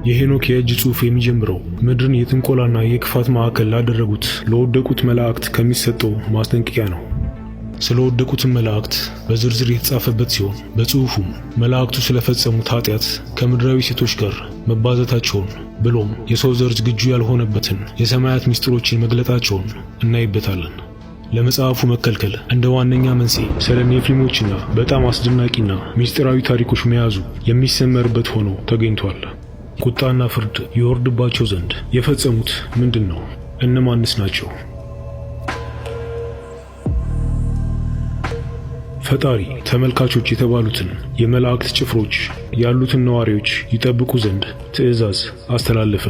የሄኖክ የእጅ ጽሑፍ የሚጀምረው ምድርን የጥንቆላና የክፋት ማዕከል ላደረጉት ለወደቁት መላእክት ከሚሰጠው ማስጠንቀቂያ ነው። ስለወደቁትም መላእክት በዝርዝር የተጻፈበት ሲሆን በጽሑፉም መላእክቱ ስለፈጸሙት ኃጢአት ከምድራዊ ሴቶች ጋር መባዘታቸውን ብሎም የሰው ዘር ዝግጁ ያልሆነበትን የሰማያት ምስጢሮችን መግለጣቸውን እናይበታለን። ለመጽሐፉ መከልከል እንደ ዋነኛ መንስኤ ስለ ኔፍሊሞችና በጣም አስደናቂና ምስጢራዊ ታሪኮች መያዙ የሚሰመርበት ሆኖ ተገኝቷል። ቁጣና ፍርድ ይወርድባቸው ዘንድ የፈጸሙት ምንድን ነው? እነማንስ ናቸው? ፈጣሪ ተመልካቾች የተባሉትን የመላእክት ጭፍሮች ያሉትን ነዋሪዎች ይጠብቁ ዘንድ ትእዛዝ አስተላለፈ።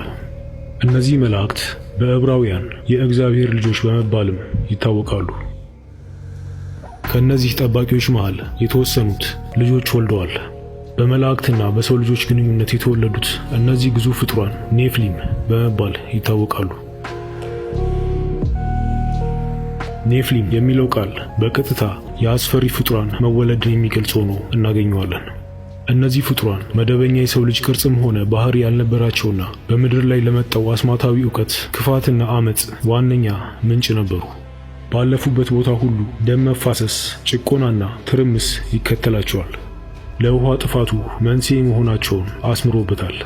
እነዚህ መላእክት በዕብራውያን የእግዚአብሔር ልጆች በመባልም ይታወቃሉ። ከእነዚህ ጠባቂዎች መሃል የተወሰኑት ልጆች ወልደዋል። በመላእክትና በሰው ልጆች ግንኙነት የተወለዱት እነዚህ ግዙፍ ፍጡራን ኔፍሊም በመባል ይታወቃሉ። ኔፍሊም የሚለው ቃል በቀጥታ የአስፈሪ ፍጡራን መወለድን የሚገልጽ ሆኖ እናገኘዋለን። እነዚህ ፍጡራን መደበኛ የሰው ልጅ ቅርጽም ሆነ ባህሪ ያልነበራቸውና በምድር ላይ ለመጣው አስማታዊ ዕውቀት፣ ክፋትና አመጽ ዋነኛ ምንጭ ነበሩ። ባለፉበት ቦታ ሁሉ ደም መፋሰስ፣ ጭቆናና ትርምስ ይከተላቸዋል። ለውሃ ጥፋቱ መንስኤ መሆናቸውን አስምሮበታል።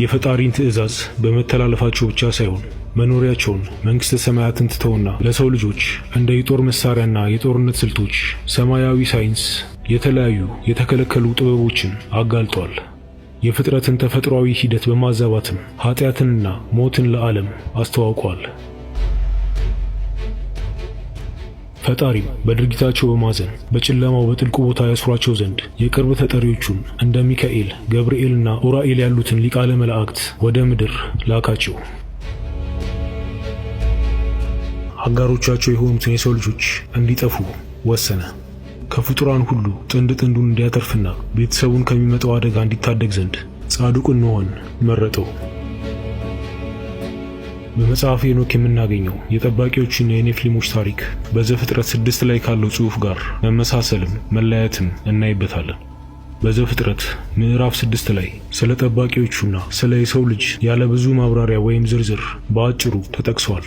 የፈጣሪን ትእዛዝ በመተላለፋቸው ብቻ ሳይሆን መኖሪያቸውን መንግሥተ ሰማያትን ትተውና ለሰው ልጆች እንደ የጦር መሳሪያና የጦርነት ስልቶች፣ ሰማያዊ ሳይንስ፣ የተለያዩ የተከለከሉ ጥበቦችን አጋልጧል። የፍጥረትን ተፈጥሯዊ ሂደት በማዛባትም ኃጢአትንና ሞትን ለዓለም አስተዋውቋል። ፈጣሪም በድርጊታቸው በማዘን በጨለማው በጥልቁ ቦታ ያስሯቸው ዘንድ የቅርብ ተጠሪዎቹን እንደ ሚካኤል፣ ገብርኤልና ኡራኤል ያሉትን ሊቃነ መላእክት ወደ ምድር ላካቸው። አጋሮቻቸው የሆኑትን የሰው ልጆች እንዲጠፉ ወሰነ። ከፍጡራን ሁሉ ጥንድ ጥንዱን እንዲያተርፍና ቤተሰቡን ከሚመጣው አደጋ እንዲታደግ ዘንድ ጻድቁን ኖኅን መረጠው። በመጽሐፈ ሄኖክ የምናገኘው የጠባቂዎችና የኔፍሊሞች ታሪክ በዘፍጥረት 6 ላይ ካለው ጽሑፍ ጋር መመሳሰልም መለያየትም እናይበታለን። በዘፍጥረት ምዕራፍ 6 ላይ ስለ ጠባቂዎቹና ስለ የሰው ልጅ ያለ ብዙ ማብራሪያ ወይም ዝርዝር በአጭሩ ተጠቅሷል።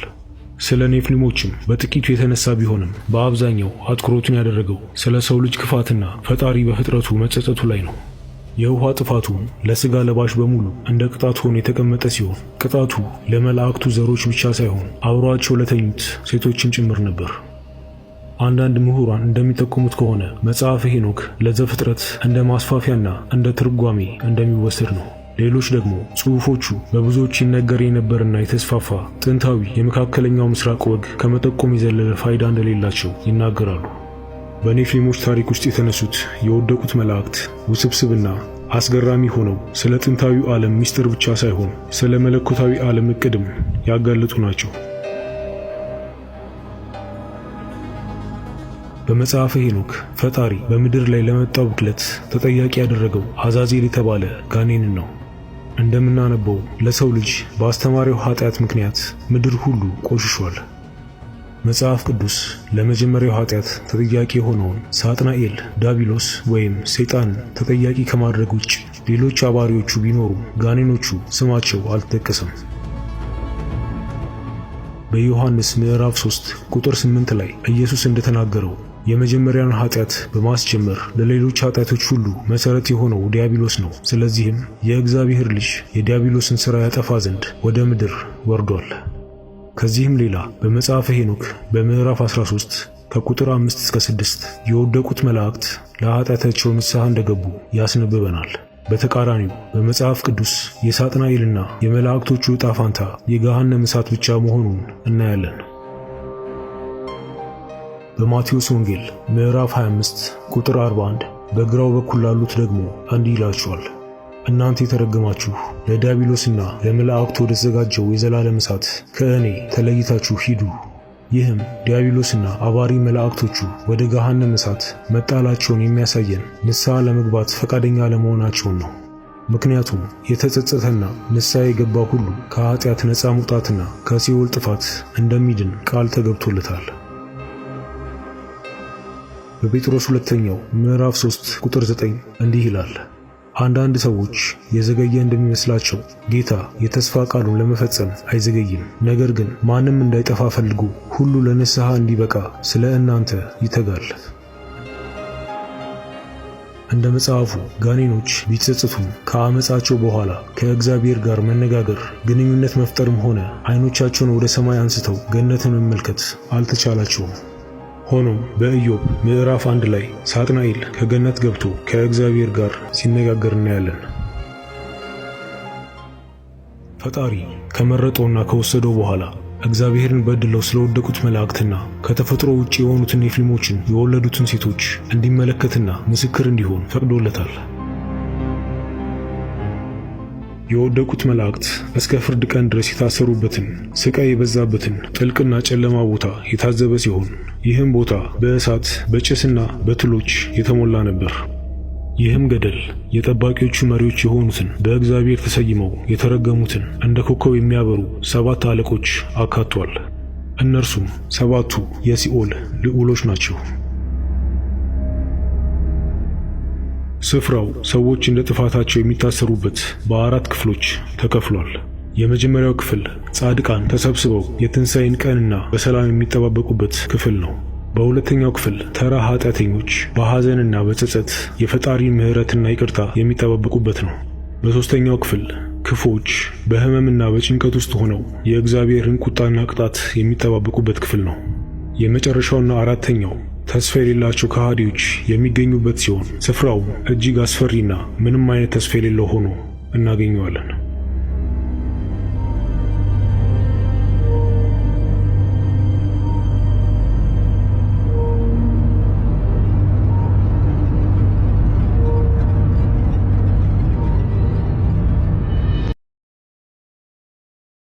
ስለ ኔፍሊሞችም በጥቂቱ የተነሳ ቢሆንም በአብዛኛው አትኩሮቱን ያደረገው ስለ ሰው ልጅ ክፋትና ፈጣሪ በፍጥረቱ መጸጸቱ ላይ ነው። የውሃ ጥፋቱ ለሥጋ ለባሽ በሙሉ እንደ ቅጣት ሆኖ የተቀመጠ ሲሆን ቅጣቱ ለመላእክቱ ዘሮች ብቻ ሳይሆን አብሯቸው ለተኙት ሴቶችም ጭምር ነበር። አንዳንድ ምሁራን እንደሚጠቁሙት ከሆነ መጽሐፈ ሄኖክ ለዘፍጥረት እንደ ማስፋፊያና እንደ ትርጓሜ እንደሚወሰድ ነው። ሌሎች ደግሞ ጽሑፎቹ በብዙዎች ይነገር የነበርና የተስፋፋ ጥንታዊ የመካከለኛው ምስራቅ ወግ ከመጠቆም የዘለለ ፋይዳ እንደሌላቸው ይናገራሉ። በኔፍሊሞች ታሪክ ውስጥ የተነሱት የወደቁት መላእክት ውስብስብና አስገራሚ ሆነው ስለ ጥንታዊው ዓለም ምስጢር ብቻ ሳይሆን ስለ መለኮታዊ ዓለም ዕቅድም ያጋለጡ ናቸው። በመጽሐፈ ሄኖክ ፈጣሪ በምድር ላይ ለመጣው ብክለት ተጠያቂ ያደረገው አዛዜል የተባለ ጋኔንን ነው። እንደምናነበው ለሰው ልጅ በአስተማሪው ኃጢአት ምክንያት ምድር ሁሉ ቆሽሿል። መጽሐፍ ቅዱስ ለመጀመሪያው ኃጢአት ተጠያቂ የሆነውን ሳጥናኤል ዲያብሎስ ወይም ሰይጣንን ተጠያቂ ከማድረግ ውጭ ሌሎች አባሪዎቹ ቢኖሩም ጋኔኖቹ ስማቸው አልተጠቀሰም። በዮሐንስ ምዕራፍ 3 ቁጥር 8 ላይ ኢየሱስ እንደተናገረው የመጀመሪያውን ኃጢአት በማስጀመር ለሌሎች ኃጢአቶች ሁሉ መሠረት የሆነው ዲያብሎስ ነው። ስለዚህም የእግዚአብሔር ልጅ የዲያብሎስን ሥራ ያጠፋ ዘንድ ወደ ምድር ወርዷል። ከዚህም ሌላ በመጽሐፈ ሄኖክ በምዕራፍ 13 ከቁጥር 5 እስከ 6 የወደቁት መላእክት ለኃጢአታቸው ንስሐ እንደገቡ ያስነብበናል። በተቃራኒው በመጽሐፍ ቅዱስ የሳጥናኤልና የመላእክቶቹ ዕጣ ፋንታ የገሃነም እሳት ብቻ መሆኑን እናያለን። በማቴዎስ ወንጌል ምዕራፍ 25 ቁጥር 41 በግራው በኩል ላሉት ደግሞ እንዲህ ይላቸዋል፣ እናንተ የተረገማችሁ ለዲያብሎስና ለመላእክቱ ወደ ተዘጋጀው የዘላለም እሳት ከእኔ ተለይታችሁ ሂዱ። ይህም ዲያብሎስና አባሪ መላእክቶቹ ወደ ገሃነም እሳት መጣላቸውን የሚያሳየን ንስሐ ለመግባት ፈቃደኛ ለመሆናቸውን ነው። ምክንያቱም የተጸጸተና ንስሐ የገባ ሁሉ ከኃጢአት ነፃ መውጣትና ከሲኦል ጥፋት እንደሚድን ቃል ተገብቶለታል። በጴጥሮስ ሁለተኛው ምዕራፍ 3 ቁጥር 9 እንዲህ ይላል፣ አንዳንድ ሰዎች የዘገየ እንደሚመስላቸው ጌታ የተስፋ ቃሉን ለመፈጸም አይዘገይም። ነገር ግን ማንም እንዳይጠፋ ፈልጎ ሁሉ ለንስሐ እንዲበቃ ስለ እናንተ ይተጋል። እንደ መጽሐፉ ጋኔኖች ቢጸጽቱም ከአመፃቸው በኋላ ከእግዚአብሔር ጋር መነጋገር፣ ግንኙነት መፍጠርም ሆነ ዓይኖቻቸውን ወደ ሰማይ አንስተው ገነትን መመልከት አልተቻላቸውም። ሆኖም በኢዮብ ምዕራፍ 1 ላይ ሳጥናኤል ከገነት ገብቶ ከእግዚአብሔር ጋር ሲነጋገር እናያለን። ፈጣሪ ከመረጠውና ከወሰደው በኋላ እግዚአብሔርን በድለው ስለወደቁት መላእክትና ከተፈጥሮ ውጪ የሆኑትን ኔፊሊሞችን የወለዱትን ሴቶች እንዲመለከትና ምስክር እንዲሆን ፈቅዶለታል። የወደቁት መላእክት እስከ ፍርድ ቀን ድረስ የታሰሩበትን ስቃይ የበዛበትን ጥልቅና ጨለማ ቦታ የታዘበ ሲሆን ይህም ቦታ በእሳት በጭስና በትሎች የተሞላ ነበር። ይህም ገደል የጠባቂዎቹ መሪዎች የሆኑትን በእግዚአብሔር ተሰይመው የተረገሙትን እንደ ኮከብ የሚያበሩ 7 አለቆች አካቷል። እነርሱም 7ቱ የሲኦል ልዑሎች ናቸው። ስፍራው ሰዎች እንደ ጥፋታቸው የሚታሰሩበት በ4 ክፍሎች ተከፍሏል። የመጀመሪያው ክፍል ጻድቃን ተሰብስበው የትንሣኤን ቀንና በሰላም የሚጠባበቁበት ክፍል ነው። በሁለተኛው ክፍል ተራ ኃጢአተኞች በሐዘንና በጸጸት የፈጣሪን ምሕረትና ይቅርታ የሚጠባበቁበት ነው። በሦስተኛው ክፍል ክፉዎች በሕመምና በጭንቀት ውስጥ ሆነው የእግዚአብሔርን ቁጣና ቅጣት የሚጠባበቁበት ክፍል ነው። የመጨረሻውና አራተኛው ተስፋ የሌላቸው ከሃዲዎች የሚገኙበት ሲሆን ስፍራው እጅግ አስፈሪና ምንም አይነት ተስፋ የሌለው ሆኖ እናገኘዋለን።